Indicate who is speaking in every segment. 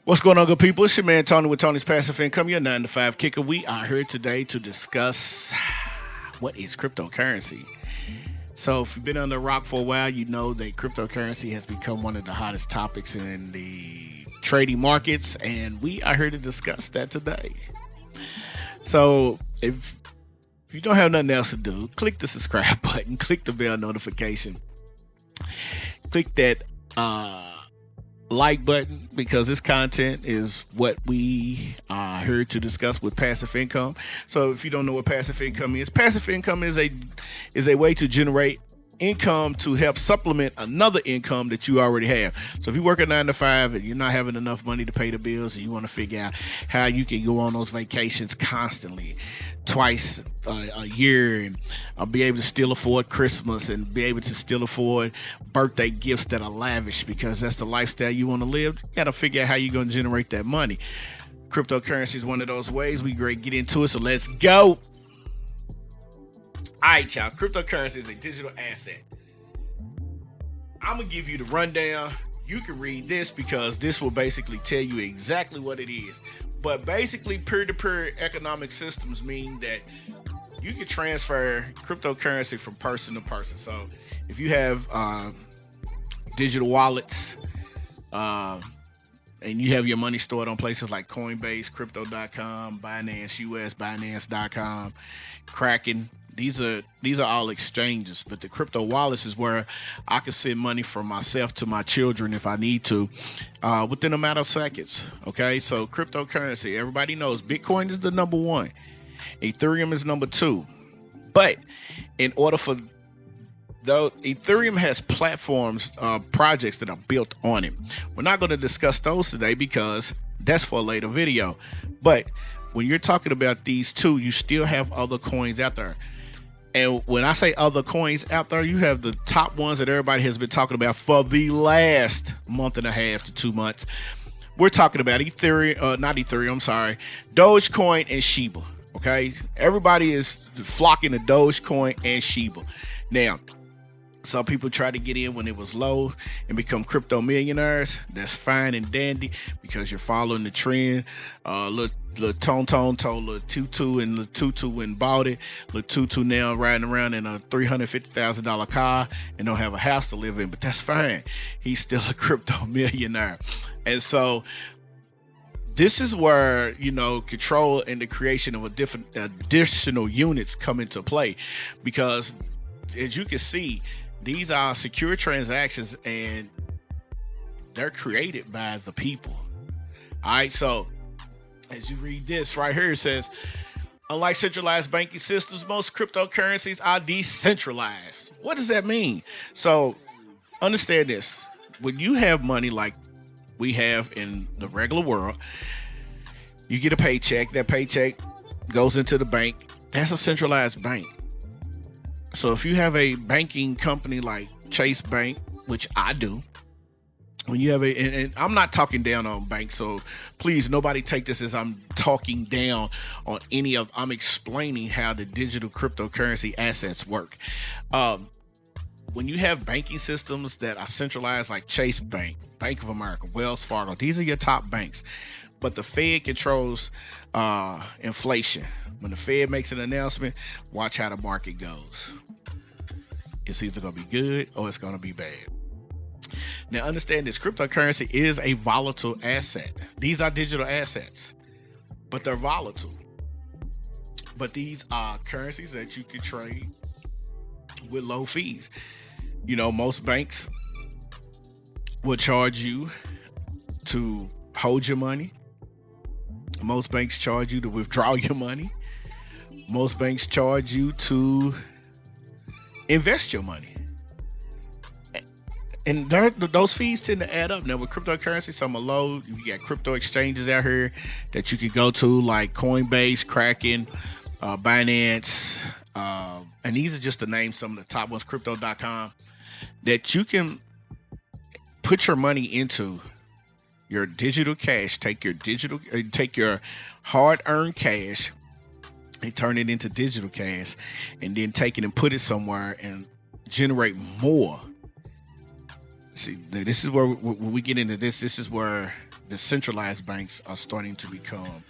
Speaker 1: What's going on, good people? It's your man Tony with Tony's Passive Income, your 9 to 5 kicker. We are here today to discuss what is cryptocurrency. So, if you've been on the rock for a while, you know that cryptocurrency has become one of the hottest topics in the trading markets, and we are here to discuss that today. So, if you don't have nothing else to do, click the subscribe button, click the bell notification, click that like button, because this content is what we are here to discuss with passive income. So if you don't know what passive income is a way to generate income to help supplement another income that you already have. So if you work a 9 to 5 and you're not having enough money to pay the bills, and you want to figure out how you can go on those vacations constantly, twice a year, and be able to still afford Christmas and be able to still afford birthday gifts that are lavish, because that's the lifestyle you want to live, you got to figure out how you're going to generate that money. Cryptocurrency is one of those ways. We great get into it, so let's go. All right, y'all. Cryptocurrency is a digital asset. I'm going to give you the rundown. You can read this because this will basically tell you exactly what it is. But basically, peer-to-peer economic systems mean that you can transfer cryptocurrency from person to person. So if you have digital wallets, and you have your money stored on places like Coinbase, Crypto.com, Binance US, Binance.com, Kraken. These are all exchanges, but the crypto wallets is where I can send money from myself to my children if I need to, within a matter of seconds. Okay, so cryptocurrency, everybody knows Bitcoin is the number one, Ethereum is number two, but in order for though Ethereum has platforms, projects that are built on it. We're not going to discuss those today because that's for a later video. But when you're talking about these two, you still have other coins out there. And when I say other coins out there, you have the top ones that everybody has been talking about for the last month and a half to 2 months. We're talking about Dogecoin and Shiba. Okay, everybody is flocking to Dogecoin and Shiba. Now, some people try to get in when it was low and become crypto millionaires. That's fine and dandy because you're following the trend. Lil Tonton told Lil Tutu, and Lil Tutu went and bought it. Lil Tutu now riding around in a $350,000 car and don't have a house to live in, but that's fine. He's still a crypto millionaire. And so this is where, control and the creation of different additional units come into play, because as you can see, these are secure transactions and they're created by the people. All right, so as you read this right here, it says, unlike centralized banking systems, most cryptocurrencies are decentralized. What does that mean? So understand this. When you have money like we have in the regular world, you get a paycheck. That paycheck goes into the bank. That's a centralized bank. So if you have a banking company like Chase Bank, which I do, when you have and I'm not talking down on banks, so please, nobody take this as I'm talking down on any of, I'm explaining how the digital cryptocurrency assets work. When you have banking systems that are centralized like Chase Bank, Bank of America, Wells Fargo, these are your top banks. But the Fed controls inflation. When the Fed makes an announcement, watch how the market goes. It's either going to be good or it's going to be bad. Now, understand this. Cryptocurrency is a volatile asset. These are digital assets, but they're volatile. But these are currencies that you can trade with low fees. Most banks will charge you to hold your money. Most banks charge you to withdraw your money. Most banks charge you to invest your money. And those fees tend to add up. Now, with cryptocurrency, some are low. You got crypto exchanges out here that you can go to, like Coinbase, Kraken, Binance. And these are just to name some of the top ones, Crypto.com, that you can put your money into. Your digital cash, take your hard-earned cash and turn it into digital cash, and then take it and put it somewhere and generate more See, this is where when we get into this. This is where the centralized banks are starting to become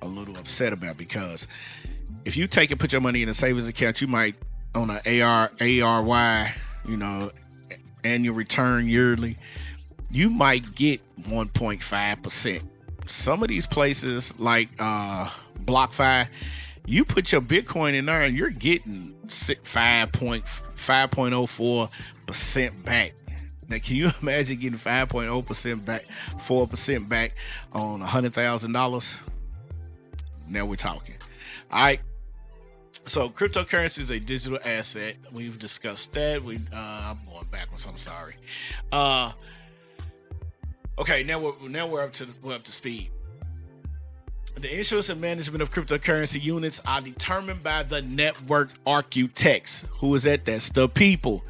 Speaker 1: a little upset about, because if you take and put your money in a savings account, you might on an ARY, annual return yearly, you might get 1.5%. Some of these places like BlockFi, you put your Bitcoin in there and you're getting 5.04% back. Now, can you imagine getting 5.0% back, 4% back on $100,000? Now we're talking. All right. So cryptocurrency is a digital asset. We've discussed that. I'm going backwards. I'm sorry. Okay. Now we're up to speed. The issuance and management of cryptocurrency units are determined by the network architects. Who is that? That's the people.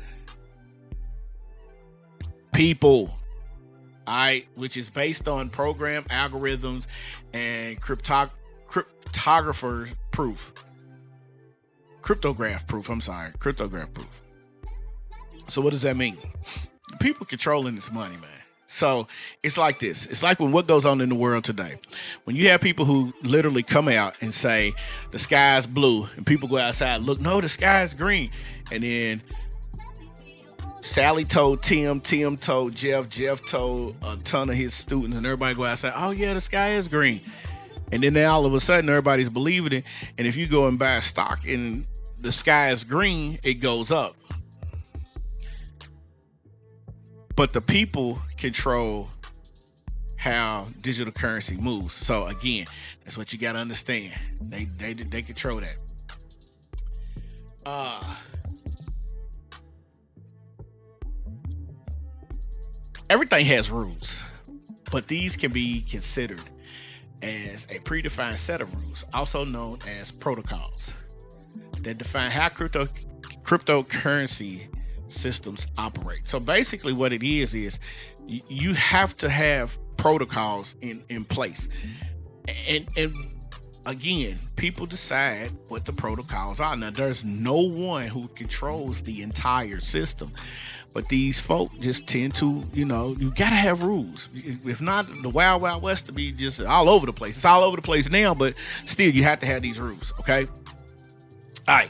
Speaker 1: All right, which is based on program algorithms and cryptograph proof. So what does that mean? People controlling this money, man. So it's like this. It's like what goes on in the world today. When you have people who literally come out and say the sky's blue, and people go outside, look, no, the sky's green. And then Sally told Tim told Jeff told a ton of his students, and everybody go outside, oh yeah, the sky is green. And then all of a sudden everybody's believing it. And if you go and buy a stock and the sky is green, it goes up. But the people control how digital currency moves. So again, that's what you got to understand. They control that. Everything has rules, but these can be considered as a predefined set of rules, also known as protocols, that define how cryptocurrency systems operate. So basically what it is you have to have protocols in place. And again, people decide what the protocols are. Now, there's no one who controls the entire system, but these folk just tend to, you gotta have rules. If not, the Wild Wild West to be just all over the place. It's all over the place now, but still, you have to have these rules, okay? All right.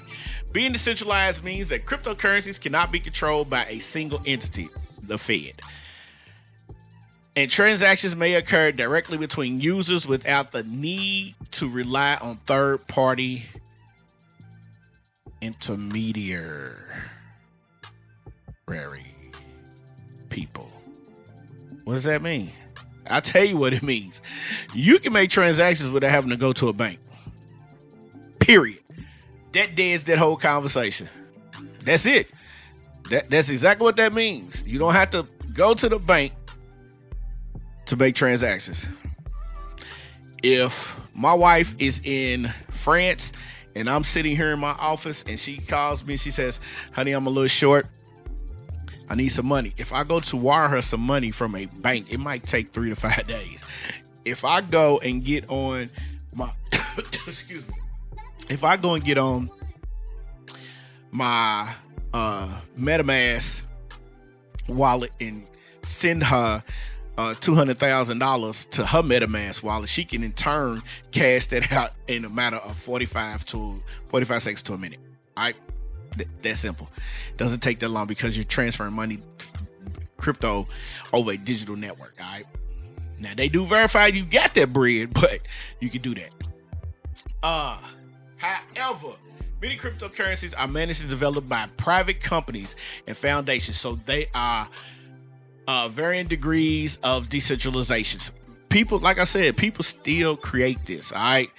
Speaker 1: Being decentralized means that cryptocurrencies cannot be controlled by a single entity, the Fed. And transactions may occur directly between users without the need to rely on third-party intermediary people. What does that mean? I'll tell you what it means. You can make transactions without having to go to a bank. Period. That deads that whole conversation. That's it. That's exactly what that means. You don't have to go to the bank to make transactions. If my wife is in France and I'm sitting here in my office and she calls me, she says, honey, I'm a little short, I need some money. If I go to wire her some money from a bank, it might take 3 to 5 days. If I go and get on my excuse me, if I go and get on my MetaMask wallet and send her $200,000 to her MetaMask wallet, she can in turn cash that out in a matter of 45 seconds to a minute. All right, that's simple. Doesn't take that long because you're transferring money, crypto, over a digital network. All right. Now they do verify you got that bread, but you can do that. However, many cryptocurrencies are managed and developed by private companies and foundations, so they are varying degrees of decentralization. People, like I said, people still create this, all right?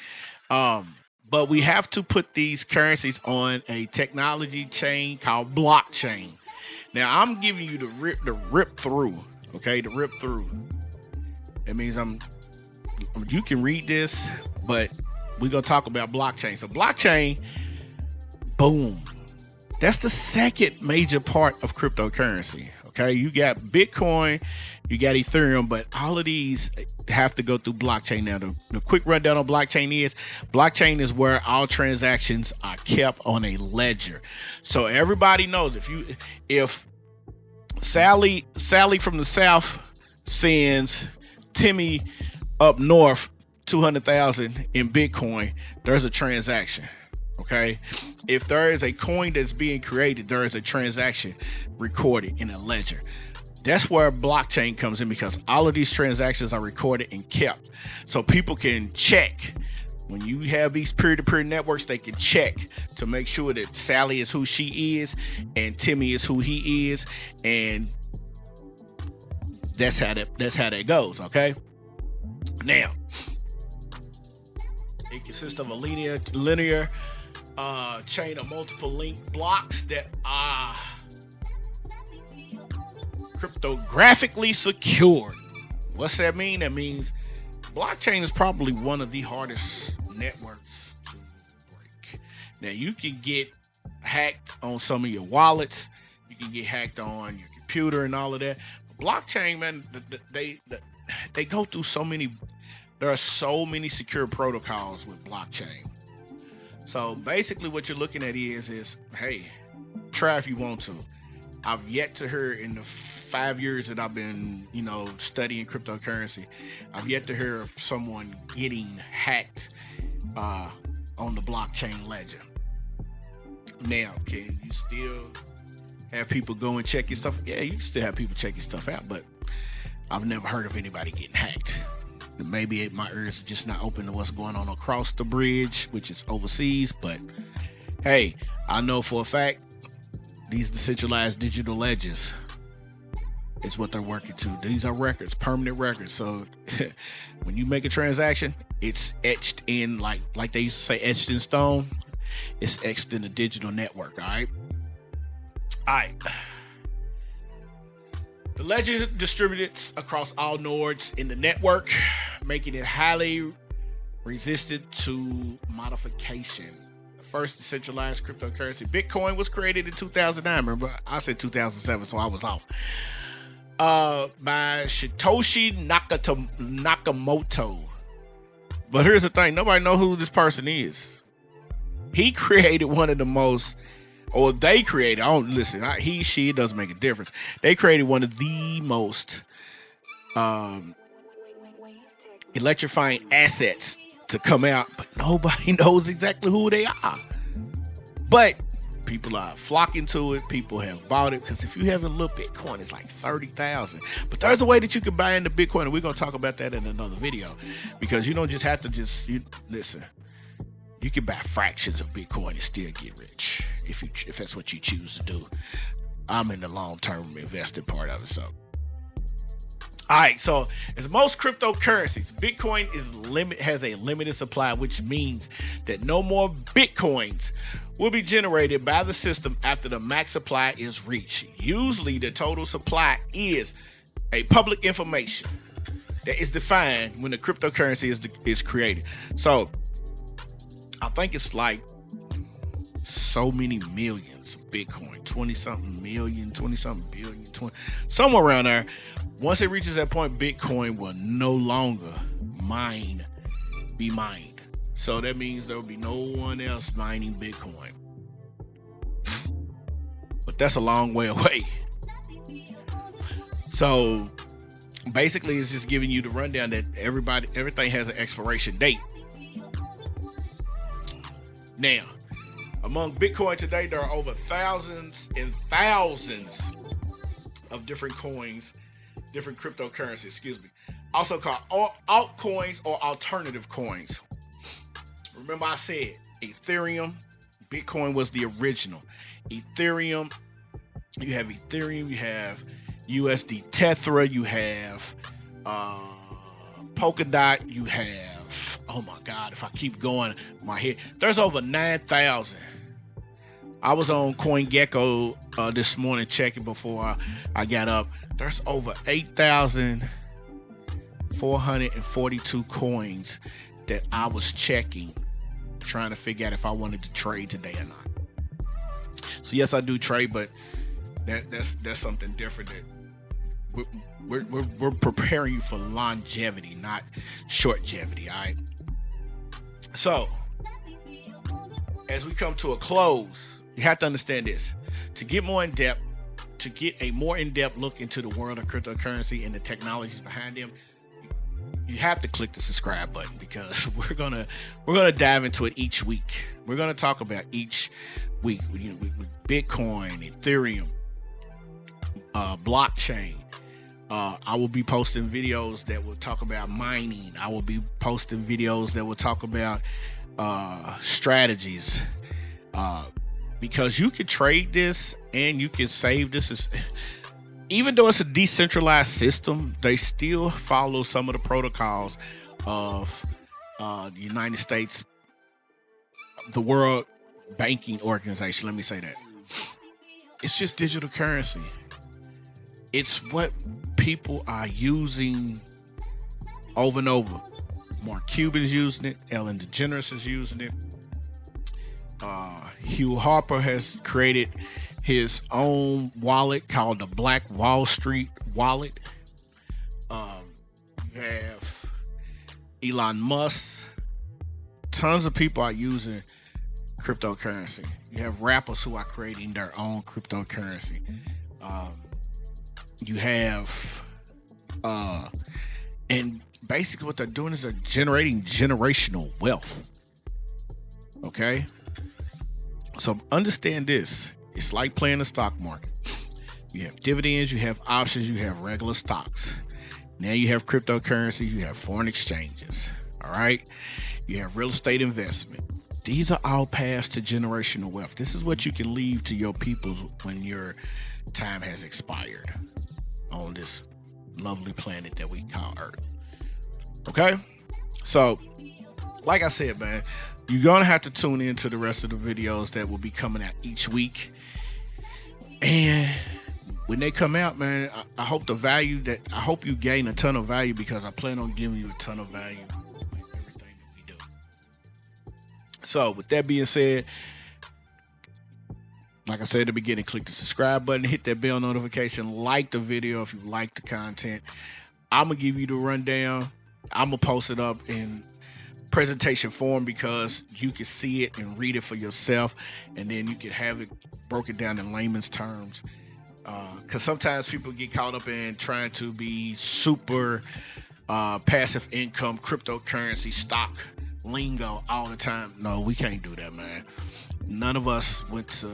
Speaker 1: But we have to put these currencies on a technology chain called blockchain. Now, I'm giving you the rip through, okay? The rip through. It means you can read this, but we're going to talk about blockchain. So blockchain, boom. That's the second major part of cryptocurrency. Okay, you got Bitcoin, you got Ethereum, but all of these have to go through blockchain. Now, the quick rundown on blockchain is where all transactions are kept on a ledger. So everybody knows if Sally from the south sends Timmy up north 200,000 in Bitcoin. There's a transaction. Okay, if there is a coin that's being created, there is a transaction recorded in a ledger. That's where blockchain comes in, because all of these transactions are recorded and kept, so people can check. When you have these peer-to-peer networks, they can check to make sure that Sally is who she is and Timmy is who he is, and that's how that goes. Okay, now it consists of a linear chain of multiple link blocks that are cryptographically secured. What's that mean? That means blockchain is probably one of the hardest networks to break. Now, you can get hacked on some of your wallets, you can get hacked on your computer and all of that. But blockchain, man, they go through so many. There are so many secure protocols with blockchain. So basically what you're looking at is, hey, try if you want to. I've yet to hear in the 5 years that I've been, studying cryptocurrency, I've yet to hear of someone getting hacked on the blockchain ledger. Now, can you still have people go and check your stuff? Yeah, you can still have people check your stuff out, but I've never heard of anybody getting hacked. Maybe my ears are just not open to what's going on across the bridge, which is overseas. But hey, I know for a fact these decentralized digital ledgers is what they're working to. These are records, permanent records. So when you make a transaction, it's etched in, like they used to say, etched in stone. It's etched in a digital network. All right. The ledger distributed across all nodes in the network, making it highly resistant to modification. The first decentralized cryptocurrency, Bitcoin, was created in 2009. Remember, I said 2007, so I was off. By Satoshi Nakamoto. But here's the thing, nobody knows who this person is. He created one of the most, or they created, he, she, it doesn't make a difference. They created one of the most electrifying assets to come out, but nobody knows exactly who they are. But people are flocking to it. People have bought it, because if you haven't looked, Bitcoin is like 30,000. But there's a way that you can buy into Bitcoin, and we're going to talk about that in another video, because you don't just have to listen. You can buy fractions of Bitcoin and still get rich if that's what you choose to do. I'm in the long-term investing part of it. So, all right. So, as most cryptocurrencies, Bitcoin has a limited supply, which means that no more Bitcoins will be generated by the system after the max supply is reached. Usually, the total supply is a public information that is defined when the cryptocurrency is created. So, I think it's like so many millions of Bitcoin, 20-something million, 20-something billion, somewhere around there. Once it reaches that point, Bitcoin will no longer be mined. So that means there will be no one else mining Bitcoin. But that's a long way away. So basically, it's just giving you the rundown that everything has an expiration date. Now, among Bitcoin today, there are over thousands and thousands of different coins, different cryptocurrencies, also called altcoins or alternative coins. Remember I said Ethereum, Bitcoin was the original. Ethereum, you have USD Tether, you have Polkadot, you have, oh my God, if I keep going, my head, there's over 9,000. I was on CoinGecko this morning checking before I got up. There's over 8,442 coins that I was checking, trying to figure out if I wanted to trade today or not. So yes, I do trade, but that's something different. That we're preparing you for longevity, not shortgevity. All right. So as we come to a close, you have to understand this. To get more in depth to get a more in-depth look into the world of cryptocurrency and the technologies behind them, you have to click the subscribe button, because we're gonna dive into it each week. We're gonna talk about each week, with Bitcoin, Ethereum, blockchain. I will be posting videos that will talk about mining. I will be posting videos that will talk about strategies, because you can trade this and you can save this. Even though it's a decentralized system, they still follow some of the protocols of the United States, the World Banking Organization. Let me say that. It's just digital currency. It's what people are using over and over. Mark Cuban's using it. Ellen DeGeneres is using it. Hugh Harper has created his own wallet called the Black Wall Street wallet. You have Elon Musk. Tons of people are using cryptocurrency. You have rappers who are creating their own cryptocurrency. You have, and basically what they're doing is they're generating generational wealth. Okay? So understand this. It's like playing the stock market. You have dividends, you have options, you have regular stocks. Now you have cryptocurrency, you have foreign exchanges. All right? You have real estate investment. These are all paths to generational wealth. This is what you can leave to your people when your time has expired on this lovely planet that we call Earth. Okay? So, like I said, man, you're going to have to tune in to the rest of the videos that will be coming out each week. And when they come out, man, I hope I hope you gain a ton of value, because I plan on giving you a ton of value with everything that we do. So with that being said, like I said at the beginning, click the subscribe button, hit that bell notification, like the video if you like the content. I'm going to give you the rundown. I'm going to post it up in presentation form, because you can see it and read it for yourself, and then you can have it broken down in layman's terms, because sometimes people get caught up in trying to be super passive income, cryptocurrency, stock lingo all the time. No, we can't do that, man. None of us went to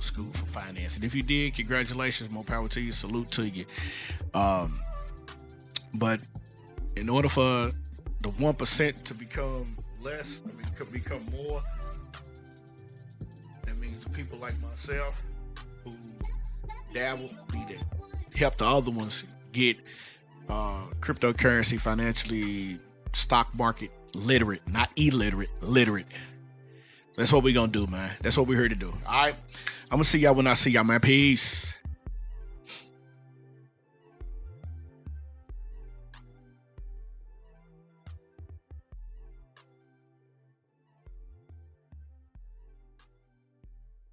Speaker 1: school for finance, and if you did, congratulations, more power to you, salute to you. But in order for the 1% to become less, could become more, that means people like myself who dabble, need to help the other ones get cryptocurrency financially, stock market literate, not illiterate, literate. That's what we're gonna do, man. That's what we're here to do. All right, I'm gonna see y'all when I see y'all, man. Peace.